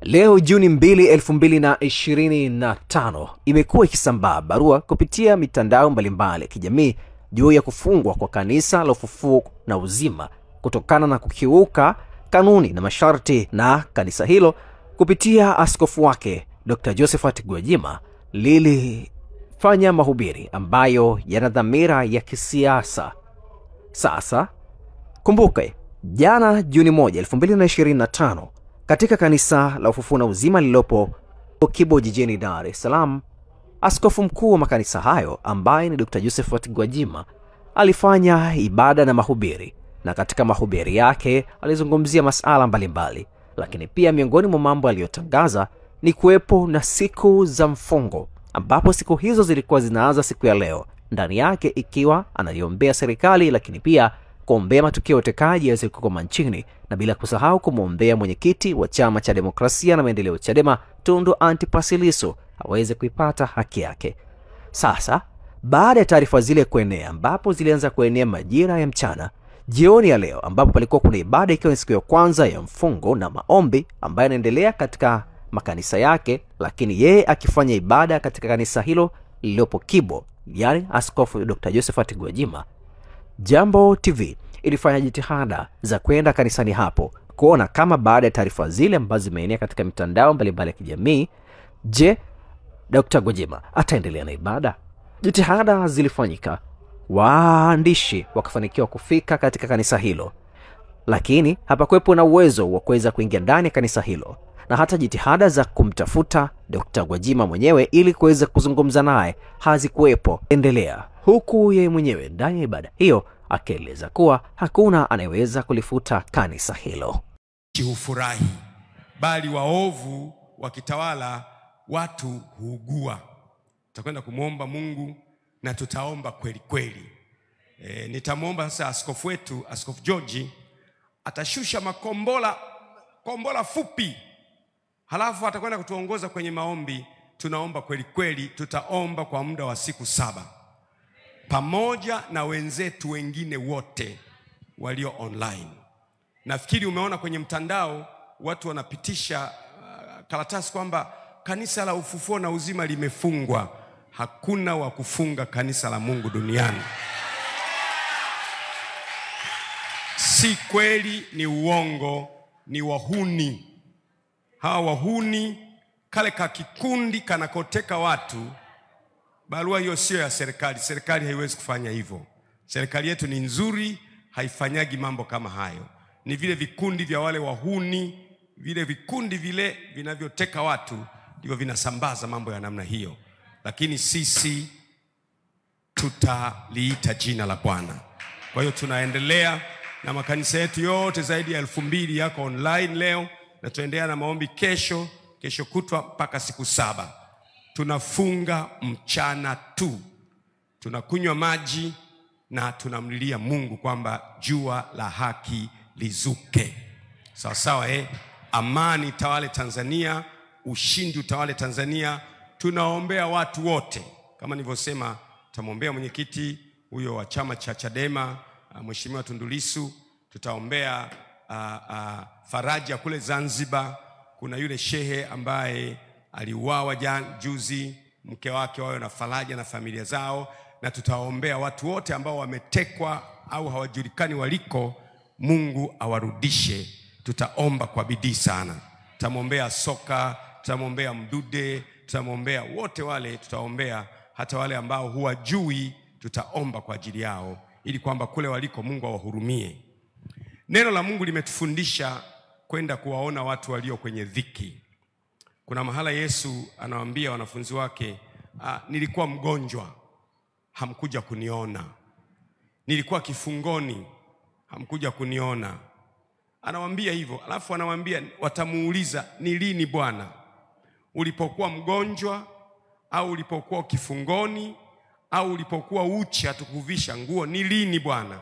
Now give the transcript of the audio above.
Leo Juni 2, 2025 imekuwa ikisambaa barua kupitia mitandao mbalimbali ya kijamii juu ya kufungwa kwa kanisa la Ufufuo na Uzima kutokana na kukiuka kanuni na masharti, na kanisa hilo kupitia askofu wake Dr. Josephat Gwajima lilifanya mahubiri ambayo yana dhamira ya kisiasa. Sasa kumbuke, jana Juni 1, 2025 katika kanisa la Ufufuo na Uzima lililopo Kibo jijini Dar es Salaam, askofu mkuu wa makanisa hayo ambaye ni Dr. Josephat Gwajima alifanya ibada na mahubiri, na katika mahubiri yake alizungumzia masuala mbalimbali, lakini pia miongoni mwa mambo aliyotangaza ni kuwepo na siku za mfungo, ambapo siku hizo zilikuwa zinaanza siku ya leo, ndani yake ikiwa anaiombea serikali, lakini pia kuombea matukio ya utekaji yaweze kukoma nchini, na bila kusahau kumwombea mwenyekiti wa Chama cha Demokrasia na Maendeleo Chadema Tundu Antipas Lissu aweze kuipata haki yake. Sasa baada ya taarifa zile kuenea, ambapo zilianza kuenea majira ya mchana, jioni ya leo ambapo palikuwa kuna ibada ikiwa ni siku ya kwanza ya mfungo na maombi ambayo yanaendelea katika makanisa yake, lakini yeye akifanya ibada katika kanisa hilo lililopo Kibo, yani askofu Dr. Josephat Gwajima, Jambo TV ilifanya jitihada za kwenda kanisani hapo kuona kama baada ya taarifa zile ambazo zimeenea katika mitandao mbalimbali ya kijamii, je, Dr. Gwajima ataendelea na ibada? Jitihada zilifanyika, waandishi wakafanikiwa kufika katika kanisa hilo, lakini hapakuwepo na uwezo wa kuweza kuingia ndani ya kanisa hilo, na hata jitihada za kumtafuta Dr. Gwajima mwenyewe ili kuweza kuzungumza naye hazikuwepo. Endelea huku yeye mwenyewe ndani ya ibada hiyo akieleza kuwa hakuna anayeweza kulifuta kanisa hilo. Hufurahi, bali waovu wakitawala watu huugua. Tutakwenda kumuomba Mungu na tutaomba kweli kweli. Nitamuomba sasa askofu wetu, Askofu George, atashusha kombola fupi. Halafu atakwenda kutuongoza kwenye maombi. Tunaomba kweli kweli, tutaomba kwa muda wa siku 7. Pamoja na wenzetu wengine wote walio online. Nafikiri umeona kwenye mtandao watu wanapitisha karatasi kwamba kanisa la Ufufuo na Uzima limefungwa. Hakuna wa kufunga kanisa la Mungu duniani. Si kweli, ni uongo, ni wahuni. Hawa wahuni, kale ka kikundi kanakoteka watu. Barua hiyo sio ya serikali. Serikali haiwezi kufanya hivyo. Serikali yetu ni nzuri, haifanyagi mambo kama hayo. Ni vile vikundi vya wale wahuni, vile vikundi vile vinavyoteka watu ndivyo vinasambaza mambo ya namna hiyo. Lakini sisi tutaliita jina la Bwana. Kwa hiyo tunaendelea na makanisa yetu yote zaidi ya 2000 yako online leo, na tuendelea na maombi kesho kutwa mpaka siku 7. Tunafunga mchana tu, tunakunywa maji na tunamlilia Mungu kwamba jua la haki lizuke. Sawa sawa, amani tawale Tanzania, ushindi utawale Tanzania. Tunaombea watu wote, kama nilivyosema, tutaombea mwenyekiti huyo wa chama cha Chadema Mheshimiwa Tundu Lissu, tutaombea faraja kule Zanzibar. Kuna yule shehe ambaye aliuawa juzi, mke wake wawe na faraja na familia zao, na tutaombea watu wote ambao wametekwa au hawajulikani waliko, Mungu awarudishe. Tutaomba kwa bidii sana. Tutaombea Soka, tutaombea Mdude, tutaombea wote wale, tutaombea hata wale ambao huwajui, tutaomba kwa ajili yao ili kwamba kule waliko Mungu awahurumie. Neno la Mungu limetufundisha kwenda kuwaona watu walio kwenye dhiki. Kuna mahala Yesu anawaambia wanafunzi wake, nilikuwa mgonjwa, hamkuja kuniona. Nilikuwa kifungoni, hamkuja kuniona. Anawaambia hivyo, alafu anawaambia, watamuuliza, ni lini Bwana? Ulipokuwa mgonjwa au ulipokuwa kifungoni au ulipokuwa uchi hatukuvisha nguo? Ni lini Bwana?